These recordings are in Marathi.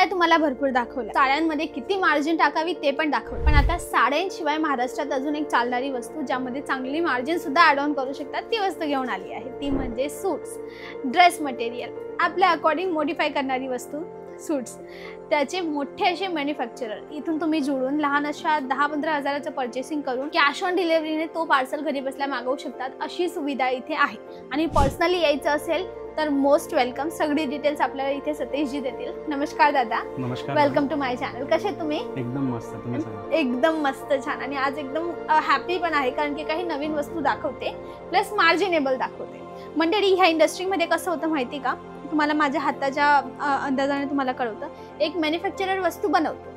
साड्या तुम्हाला भरपूर दाखवल्या, साड्यांमध्ये किती मार्जिन टाकावी ते पण दाखवलं, पण आता साड्यांशिवाय महाराष्ट्रात अजून एक चालणारी वस्तू ज्यामध्ये चांगली मार्जिन सुद्धा ऍड ऑन करू शकतात ती वस्तू घेऊन आली आहे, ती म्हणजे सूट्स. ड्रेस मटेरियल आपल्या अकॉर्डिंग मॉडिफाय करणारी वस्तू सूट्स. त्याचे मोठे असे मॅन्युफॅक्चरर, इथून तुम्ही जुळून लहान अशा 10-15 हजाराचं पर्चेसिंग करून कॅश ऑन डिलिव्हरीने तो पार्सल घरी बसल्या मागवू शकतात, अशी सुविधा इथे आहे. आणि पर्सनली यायचं असेल तर मोस्ट वेलकम. सगळी डिटेल्स आपल्याला इथे सतीशजी देतील. नमस्कार दादा. नमस्कार. Welcome to my channel. कसे तुम्ही? एकदम मस्त. तुम्ही सांगा. एकदम मस्त, छान. आणि आज एकदम हॅपी पण आहे कारण की काही नवीन वस्तू दाखवते प्लस मार्जिनेबल दाखवते. मंडळी, ह्या इंडस्ट्रीमध्ये कसं होतं माहिती का, तुम्हाला माझ्या हाताच्या अंदाजाने तुम्हाला कळवतं. एक मॅन्युफॅक्चरर वस्तू बनवतो,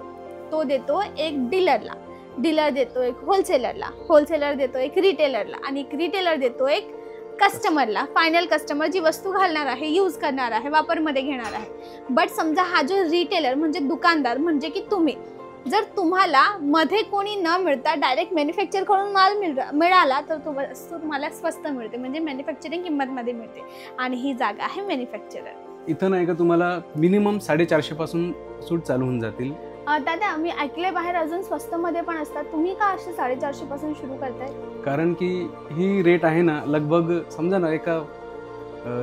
तो देतो एक डीलरला, डीलर देतो एक होलसेलरला, होलसेलर देतो एक रिटेलरला, आणि एक रिटेलर देतो एक कस्टमरला, फायनल कस्टमर जी वस्तू घालणार आहे, यूज करणार आहे, वापरमध्ये घेणार आहे. बट समजा हा जो रिटेलर म्हणजे दुकानदार म्हणजे की तुम्ही, जर तुम्हाला मध्ये कोणी न मिळता डायरेक्ट मॅन्युफॅक्चर करून माल मिळाला तर तो वस्तू तुम्हाला स्वस्त मिळते, म्हणजे मॅन्युफॅक्चरिंग किंमतमध्ये मिळते. आणि ही जागा आहे मॅन्युफॅक्चरर. इथं नाही का तुम्हाला मिनिमम 450 पासून सूट चालू होऊन जातील. दादा, मी ऐकले बाहेर अजून स्वस्त मध्ये पण असतात, तुम्ही का असे 450 पासून सुरू करताय? कारण की ही रेट आहे ना, लगभग समजा ना एका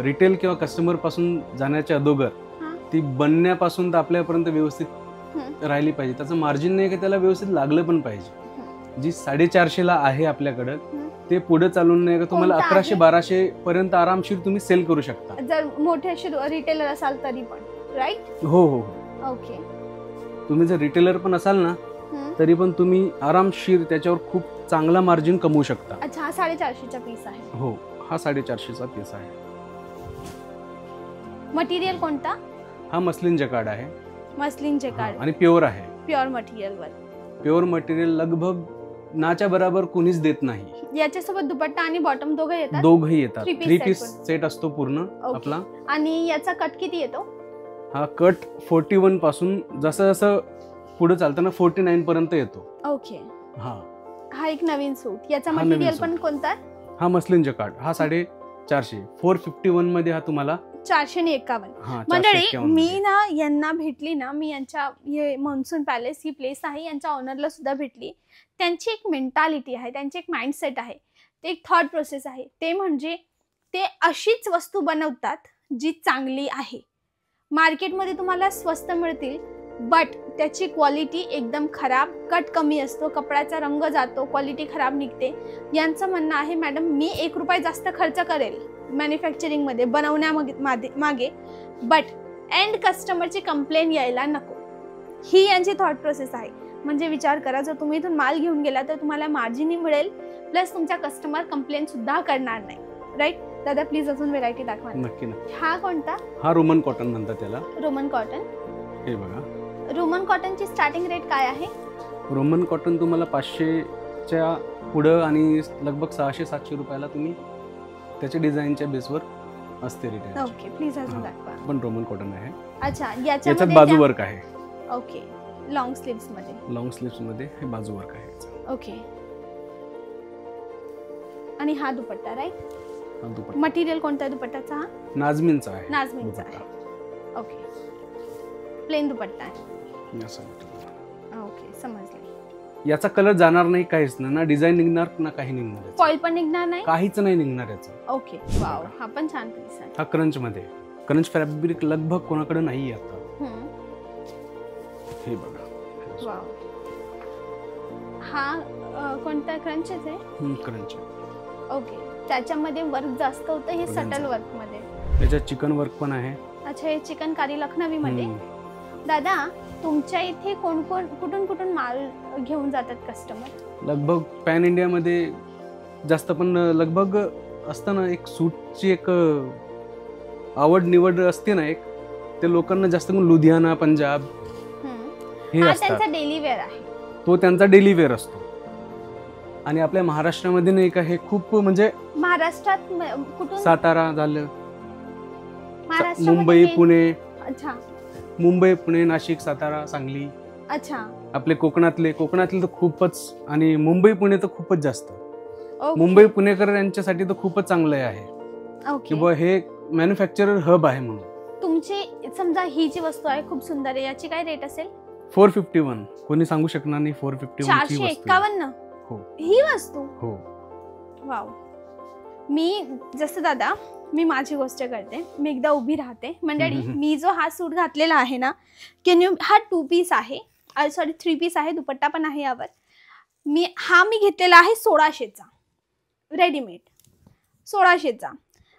रिटेल किंवा कस्टमर पासून जाण्याच्या अगोदर ती बनण्यापासून तर आपल्यापर्यंत व्यवस्थित राहिली पाहिजे. त्याचं मार्जिन नाही का त्याला व्यवस्थित लागलं पण पाहिजे. जी 450 ला आहे आपल्याकडं ते पुढे चालून नाही का तुम्हाला 1100-1200 पर्यंत आरामशीर तुम्ही सेल करू शकता, जर मोठे रिटेलर असाल तरी पण. राईट? हो हो. ओके. तुम्ही जर रिटेलर पण असाल ना तरी पण तुम्ही आरामशीर त्याच्यावर खूप चांगला मार्जिन कमवू शकता. अच्छा, हा 450चा पीस आहे? हो, हा 450चा पीस आहे. मटेरियल कोणता? हा मस्लिन जकार्ड आहे. मस्लिन जकार्ड आणि प्युअर आहे. प्युअर मटेरियल वर. प्युअर मटेरियल लगभग नाच्या बरोबर कोणीच देत नाही. याच्यासोबत दुपट्टा आणि बॉटम दोघे येतात? दोघही येतात. 3 पीस सेट असतो पूर्ण आपला. आणि याचा कट किती येतो? हा कट 41 पासून जसं जसं पुढे चालताना 49 पर्यंत येतो. ओके. हा एक नवीन सूट. याचा हा मटेरियल पण कोणता? हा मस्लिन जकार्ड. हा 450. 451 मध्ये हा तुम्हाला 451. मंडळी, मी ना यांना भेटली ना, मी यांच्या हे मॉन्सून पॅलेस ही प्लेस आहे, यांच्या ऑनरला सुद्धा भेटली. त्यांची एक मेंटॅलिटी आहे, त्यांची एक माइंडसेट आहे, ते एक थॉट प्रोसेस आहे. ते म्हणजे ते अशीच वस्तू बनवतात जी चांगली आहे. मार्केटमध्ये तुम्हाला स्वस्त मिळतील बट त्याची क्वालिटी एकदम खराब, कट कमी असतो, कपड्याचा रंग जातो, क्वालिटी खराब निघते. यांचं म्हणणं आहे, मॅडम मी 1 रुपया जास्त खर्च करेल मॅन्युफॅक्चरिंगमध्ये बनवण्यामागे, बट एंड कस्टमरची कंप्लेन यायला नको. ही यांची थॉट प्रोसेस आहे. म्हणजे विचार करा, जर तुम्ही इथून माल घेऊन गेला तर तुम्हाला मार्जिनही मिळेल प्लस तुमचा कस्टमर कंप्लेन सुद्धा करणार नाही. राईट दादा? प्लीज अजून व्हेरायटी दाखवा. नक्की नक्की. हा कोणता? हा रोमन कॉटन म्हणतात त्याला. Roman cotton. हे बघा, रोमन कॉटनची स्टार्टिंग रेट काय आहे? रोमन कॉटन तुम्हाला 500च्या पुढं आणि लगभग 600-700 रुपयाला तुम्ही त्याच्या डिझाईनच्या बेसवर असते रेट. ओके, प्लीज अजून दाखवा. पण रोमन कॉटन आहे. अच्छा, याच्यात बाजू वर्क आहे. ओके. लॉंग स्लीव्स मध्ये. लॉंग स्लीव्स मध्ये हे बाजू वर्क आहे. ओके. आणि हा दुपट्टा, राईट? हा दुपट्टा. मटेरियल कोणता आहे दुपट्ट्याचा? हा नाजमीनचा आहे. नाजमीनचा आहे. ओके. प्लेन दुपट्टा आहे. ओके, समजले. याचा कलर जाणार नाही, काहीच नाही, ना डिझाईन निघणार ना काही निघणार. फॉईल पण निघणार नाही? काहीच नाही निघणार याचं. ओके. वाव, हा पण छान पीस आहे. हा क्रंच मध्ये. क्रंच फॅब्रिक लगभग कोणाकडे नाही आता. हे बघा. वाव. हा कोणता? क्रंचच आहे? क्रंच. ओके. त्याच्यामध्ये वर्क जास्त होतं, हे सटल वर्क मध्ये. त्याच्यात चिकन वर्क पण आहे. अच्छा, हे चिकनकारी लखनवी मध्ये. दादा, तुमच्या इथे कुठून माल घेऊन जातात कस्टमर? लगभग पॅन इंडिया मध्ये जास्त, पण लगभग असताना एक सूटची एक आवड निवड असते ना, एक ते लोकांना जास्त करून लुधियाना, पंजाब हे असतात. त्यांचा डेली वेअर आहे. तो त्यांचा डेली वेअर असतो. आणि आपल्या महाराष्ट्रामध्ये नाही का हे खूप, म्हणजे महाराष्ट्रात कुठून? सातारा झालं, मुंबई, पुणे. अच्छा. मुंबई, पुणे, नाशिक, सातारा, सांगली. अच्छा. आपले कोकणातले तर खूपच, आणि मुंबई, पुणे तर खूपच जास्त. मुंबई पुणेकर यांच्यासाठी तर खूपच चांगलं आहे की हे मॅन्युफॅक्चरर हब आहे म्हणून. तुमची समजा ही जी वस्तू आहे खूप सुंदर आहे, याची काय रेट असेल? 451. कोणी सांगू शकणार नाही 451 ची वस्तू. 451. हो. ही वस्तू? हो. वाव. मी जसं दादा, मी माझी गोष्ट करते. मी एकदा उभी राहते. मंडळी, मी जो हा सूट घातलेला आहे ना, हा 2 पीस आहे, सॉरी 3 पीस आहे, दुपट्टा पण आहे यावर. मी घेतलेला आहे 1600चा, रेडीमेड 1600चा.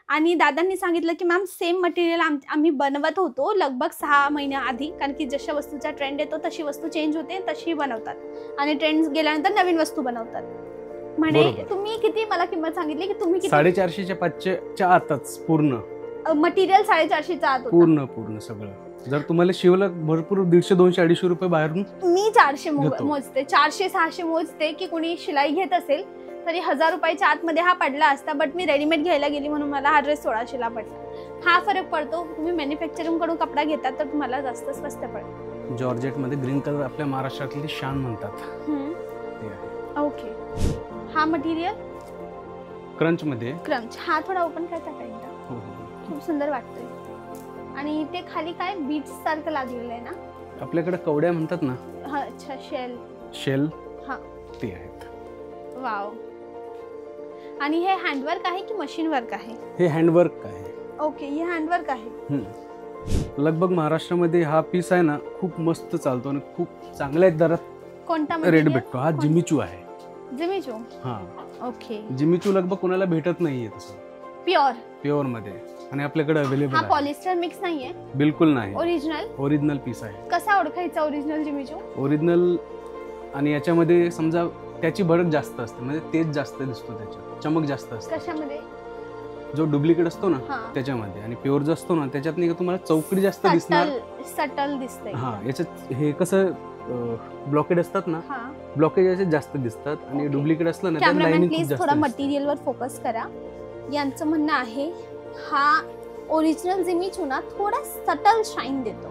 आणि दादांनी सांगितलं की मॅम सेम मटेरियल आम्ही बनवत होतो लगभग 6 महिन्याआधी, कारण की जशा वस्तूचा ट्रेंड येतो तशी वस्तू चेंज होते, तशी बनवतात आणि ट्रेंड गेल्यानंतर नवीन वस्तू बनवतात. म्हणे तुम्ही किती मला किंमत सांगितली की तुम्ही 450च्या 500च्या आतच पूर्ण मटेरियल 450च्या आत पूर्ण सगळं. जर तुम्हाला शिवला भरपूर 150, 200, 250 रुपये बाहेरून मी 400 मोजते, 400, 600 मोजते की कोणी शिलाई घेत असेल तरी 1000 रुपयाच्या आतमध्ये हा पडला असता. बट मी रेडीमेड घ्यायला गेली म्हणून मला हा ड्रेस 1600ला पडला. हा फरक पडतो. तुम्ही मॅन्युफॅक्चरिंग कडून कपडा घेतात तर तुम्हाला जास्त स्वस्त पडतो. जॉर्जेट मध्ये ग्रीन कलर आपल्या महाराष्ट्रातली शान म्हणतात. ओके. हा मटेरियल क्रंच मध्ये. क्रंच. हा थोडा ओपन करता का एकदा? खूप सुंदर वाटतोय. आणि ते खाली काय बीट्स सारखं लागलेलं आहे ना? आपल्याकडे कवड्या म्हणतात ना. हा, अच्छा. शेल. हा, ते आहेत. वाव. आणि हे हँडवर्क आहे की मशीन वर्क आहे? हे हँडवर्क आहे. ओके, हे हँडवर्क आहे. लगभग महाराष्ट्रामध्ये हा पीस आहे ना, खूप मस्त चालतो आणि खूप चांगल्या दरात कोणता रेट भेटतो. हा जिमीचू आहे. जिमीचू. हा. ओके. जिमीचू लगभग कोणाला भेटत नाहीये तसं. प्युअर मध्ये आणि आपल्याकडे अवेलेबल आहे. हा पॉलिस्टर मिक्स नाहीये? बिलकुल नाही. ओरिजिनल पीस आहे. कसा ओळखायचा ओरिजिनल जिमीचू? ओरिजिनल आणि याच्यामध्ये समजा त्याची भडक जास्त असते, म्हणजे तेज जास्त दिसतो, त्याच्यात चमक जास्त असते. कशामध्ये? जो डुप्लिकेट असतो ना त्याच्यामध्ये, आणि प्युअर जो असतो ना त्याच्यात नाही का तुम्हाला चौकडी जास्त दिसणार, सटल दिसते. हा, याच्यात हे कसं ब्लॉकेड असतात ना, ब्लॉकेज याचे जास्त दिसतात आणि डुप्लिकेट असलं ना त्यात लाईनिंग खूप जास्त. थोडा मटेरियल वर फोकस करा. यांचं म्हणणं आहे हा ओरिजिनल जिमीचू ना थोडा सटल शाईन देतो,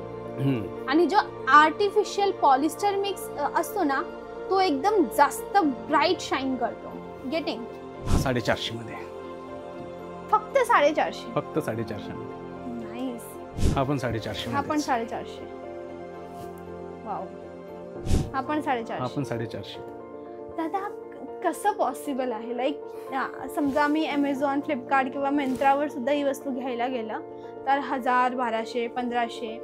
आणि जो आर्टिफिशियल पॉलिस्टर मिक्स असतो ना तो एकदम जास्त ब्राईट शाईन करतो. गेटिंग? 450 मध्ये. फक्त 450? फक्त 450 मध्ये. नाईस. हा पण 450. हा पण 450. वाव. हा पण 450. हा पण 450. दादा कसं पॉसिबल आहे? लाईक समजा मी Amazon, फ्लिपकार्ट किंवा मिंत्रावर सुद्धा ही वस्तू घ्यायला गेलं तर 1000, 1200, 1500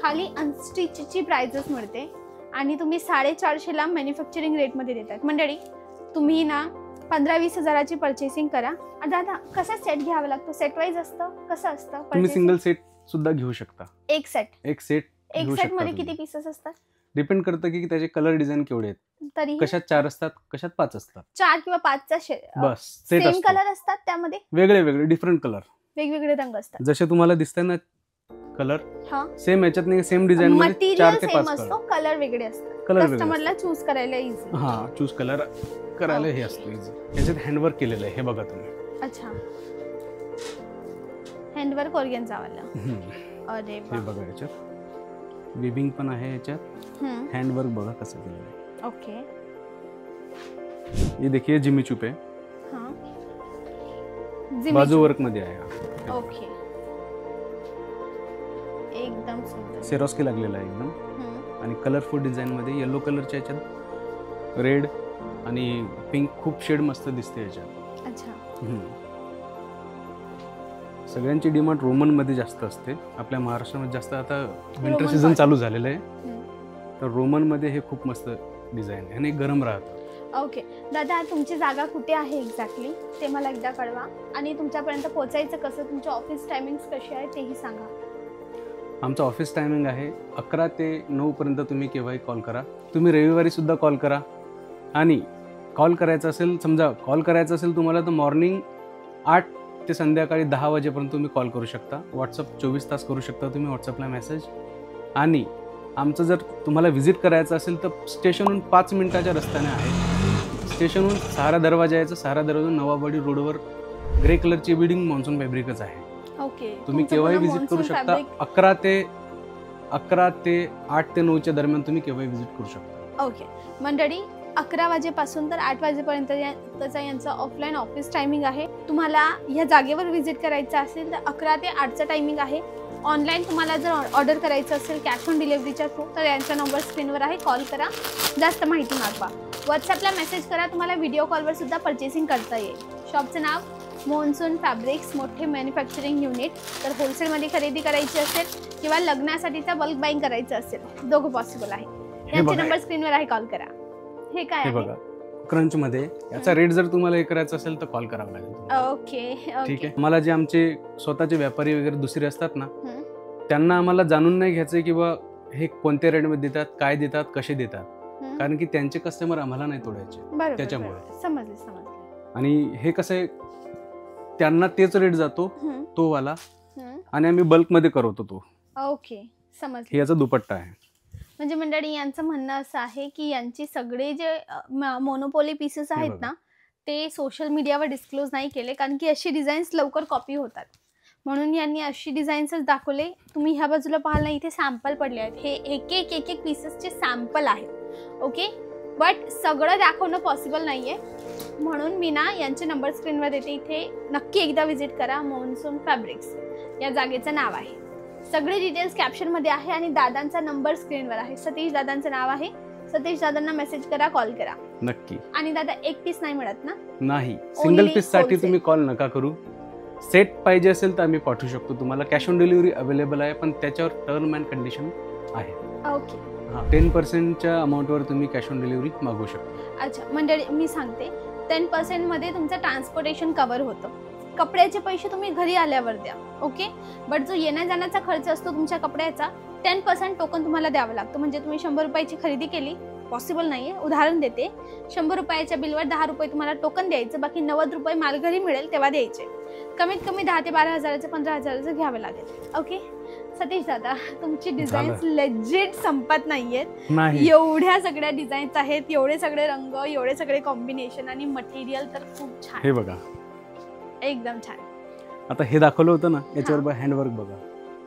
खाली अनस्टिचची प्राइसेस मिळते आणि तुम्ही 450ला मॅन्युफॅक्चरिंग रेटमध्ये देतात. मंडळी, तुम्ही ना 15-20 हजाराची परचेसिंग करा. दादा कसा सेट घ्यावा लागतो? सेट वाईज असतं? कसं असतं? तुम्ही सिंगल सेट सुद्धा घेऊ शकता. एक सेट मध्ये किती पीसेस असतात? डिपेंड करतं की त्याचे कलर डिझाईन केवढे आहेत. तरी कशात 4 असतात, कशात 5 असतात. 4 किंवा 5चा बस सेट सेम कलर असतात. त्यामध्ये वेगळे डिफरंट कलर, वेगवेगळे रंग असतात. जसे तुम्हाला दिसतंय ना कलर सेम, याच्यात नाही सेम डिझाईन मध्ये 4 ते 5 असतो, कलर वेगळे असतात. कस्टमरला चूज करायला इझी. हा, चूज कलर करायला हे असतं इझी. याच्यात हँडवर्क केलेलं आहे, हे बघा तुम्ही. अच्छा, हँडवर्क ऑर्गेन्झा वाला. अरे हे बघा, याच्यात विविंग पण आहे, याच्यात हँडवर्क बघा कसं केलेलं आहे. ओके. ये देखिए जिमीचू पे. हाँ, बाजू वर्क मध्ये आहे. ओके, एकदम सुंदर. सेरोस्की लागलेला आहे एकदम, आणि कलरफुल डिझाईन मध्ये येलो कलरच्या याच्यात रेड आणि पिंक खूप शेड मस्त दिसते याच्यात. अच्छा. सगळ्यांची डिमांड रोमन मध्ये जास्त असते. आपल्या महाराष्ट्रामध्ये जास्त आता विंटर सीझन चालू झालेलं आहे, तर रोमन मध्ये हे खूप मस्त डिझाईन आहे आणि गरम राहतं. ओके. दादा, तुमची जागा कुठे आहे एक्झॅक्टली ते मला एकदा कळवा, आणि तुमच्यापर्यंत पोहोचायचं कसं, तुमचे ऑफिस टायमिंग्स कसे आहे तेही सांगा. आमचं ऑफिस टायमिंग आहे 11 ते 9 पर्यंत. तुम्ही केव्हाही कॉल करा. तुम्ही रविवारी सुद्धा कॉल करा, आणि कॉल करायचा असेल तुम्हाला तर मॉर्निंग 8 ते संध्याकाळी 10 वाजेपर्यंत तुम्ही कॉल करू शकता. व्हॉट्सअप 24 तास करू शकता तुम्ही व्हॉट्सअपला मेसेज. आणि आमचं जर तुम्हाला व्हिजिट करायचं असेल तर स्टेशनहून 5 मिनिटाच्या रस्त्याने आहे. स्टेशनहून सहारा दरवाजा यायचं, सहारा दरवाजा नवाबवाडी रोडवर ग्रे कलरची बिल्डिंग मॉन्सून फॅब्रिकच आहे. ओके. तुम्ही केव्हाही व्हिजिट करू शकता. 11 ते 8 ते 9च्या दरम्यान तुम्ही केव्हाही व्हिजिट करू शकता. ओके. मंडळी, 11 वाजेपासून तर 8 वाजेपर्यंत यांचं ऑफलाईन ऑफिस टायमिंग आहे. तुम्हाला या जागेवर व्हिजिट करायचं असेल तर 11 ते 8चं टायमिंग आहे. ऑनलाईन तुम्हाला जर ऑर्डर करायचं असेल कॅश ऑन डिलिव्हरीच्या थ्रू तर यांचा नंबर स्क्रीनवर आहे, कॉल करा, जास्त माहिती मागवा. व्हॉट्सअपला मेसेज करा, तुम्हाला व्हिडिओ कॉलवर सुद्धा परचेसिंग करता येईल. शॉपचं नाव मॉन्सून फॅब्रिक्स, मोठे मॅन्युफॅक्चरिंग युनिट. तर होलसेलमध्ये खरेदी करायची असेल किंवा लग्नासाठीचा बल्क बाईंग करायचं असेल, दोघं पॉसिबल आहे. यांचे नंबर स्क्रीनवर आहे, कॉल करा. हे काय आहे बघा क्रंच मध्ये, याचा रेट जर तुम्हाला हे करायचं असेल तर कॉल करावा लागेल. ओके ठीक आहे. मला जे आमचे स्वतःचे व्यापारी वगैरे दुसरे असतात ना, त्यांना आम्हाला जाणून नाही घ्यायचंय की बा हे कोणत्या रेटमध्ये देतात, काय देतात, कसे देतात, कारण की त्यांचे कस्टमर आम्हाला नाही तोडायचे. त्याच्यामुळे समजले. आणि हे कसं आहे, त्यांना तेच रेट जातो तो वाला, आणि आम्ही बल्क मध्ये करवतो तो. ओके समजले. हे याचा दुपट्टा आहे. म्हणजे मंडळी यांचं म्हणणं असं आहे की यांची सगळे जे मोनोपोली पीसेस आहेत ना, ते सोशल मीडियावर डिस्क्लोज नाही केले, कारण की अशी डिझाईन्स लवकर कॉपी होतात, म्हणून यांनी अशी डिझाईन्सच दाखवले. तुम्ही ह्या बाजूला पाहाल ना, इथे सॅम्पल पडले आहेत, हे एक एक पीसेसचे सॅम्पल आहेत. ओके, बट सगळं दाखवणं पॉसिबल नाहीये, म्हणून मी ना यांचे नंबर स्क्रीनवर देते. इथे नक्की एकदा व्हिजिट करा. मॉन्सून फॅब्रिक्स या जागेचं नाव आहे. सगळे डिटेल्स कॅप्शनमध्ये आहे आणि दादांचा नंबर स्क्रीनवर आहे. सतीश दादांचं नाव आहे. सतीश दादांना मेसेज करा, कॉल करा नक्की. आणि दादा एक पीस नाही मिळत ना? नाही, सिंगल पीस साठी तुम्ही कॉल नका करू. सेट पाहिजे असेल तर आम्ही पाठवू शकतो तुम्हाला. कॅश ऑन डिलिव्हरी अवेलेबल आहे, पण त्याच्यावर टर्म अँड कंडिशन आहे. ओके. 10%च्या अमाऊंटवर तुम्ही कॅश ऑन डिलिव्हरी मागवू शकता. अच्छा, मंडळी मी सांगते, 10% मध्ये तुमचं ट्रान्सपोर्टेशन कव्हर होतं. कपड्याचे पैसे तुम्ही घरी आल्यावर द्या. ओके, बट जो येण्या जाण्याचा खर्च असतो तुमच्या कपड्याचा, 10% टोकन तुम्हाला द्यावं लागतं. म्हणजे तुम्ही 100 रुपयाची खरेदी केली, पॉसिबल नाहीये, उदाहरण देते, 100 रुपयाच्या बिलवर 10 रुपये तुम्हाला टोकन द्यायचं, बाकी 90 रुपये माल घरी मिळेल तेव्हा द्यायचे. कमीत कमी 10 ते 12 हजाराचं 15 हजाराचं घ्यावं लागेल. ओके सतीश दादा, तुमची डिझाईन्स लेजिट संपत नाहीयेत. एवढ्या सगळ्या डिझाईन्स आहेत, एवढे सगळे रंग, एवढे सगळे कॉम्बिनेशन, आणि मटेरियल तर खूप छान. हे बघा, एकदम छान. आता हे दाखवलं होतं ना, याच्यावर हँडवर्क बघा.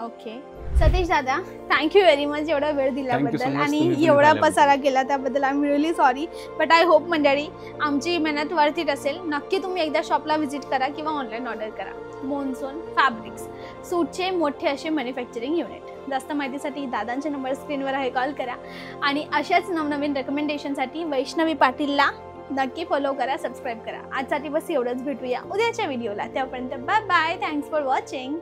ओके सतीश दादा, थँक्यू व्हेरी मच एवढा वेळ दिल्याबद्दल आणि एवढा पसारा केला त्याबद्दल. I am really sorry, but I hope मंडळी आमची मेहनत वर्थ इट असेल. नक्की तुम्ही एकदा शॉपला व्हिजिट करा किंवा ऑनलाईन ऑर्डर करा. मॉन्सून फॅब्रिक्स, सूटचे मोठे असे मॅन्युफॅक्चरिंग युनिट. जास्त माहितीसाठी दादांचे नंबर स्क्रीनवर आहे, कॉल करा. आणि अशाच नवनवीन रेकमेंडेशनसाठी वैष्णवी पाटीलला नक्की फॉलो करा, सबस्क्राईब करा. आजसाठी बस एवढंच. भेटूया उद्याच्या व्हिडिओला, त्यापर्यंत bye bye. Thanks for watching.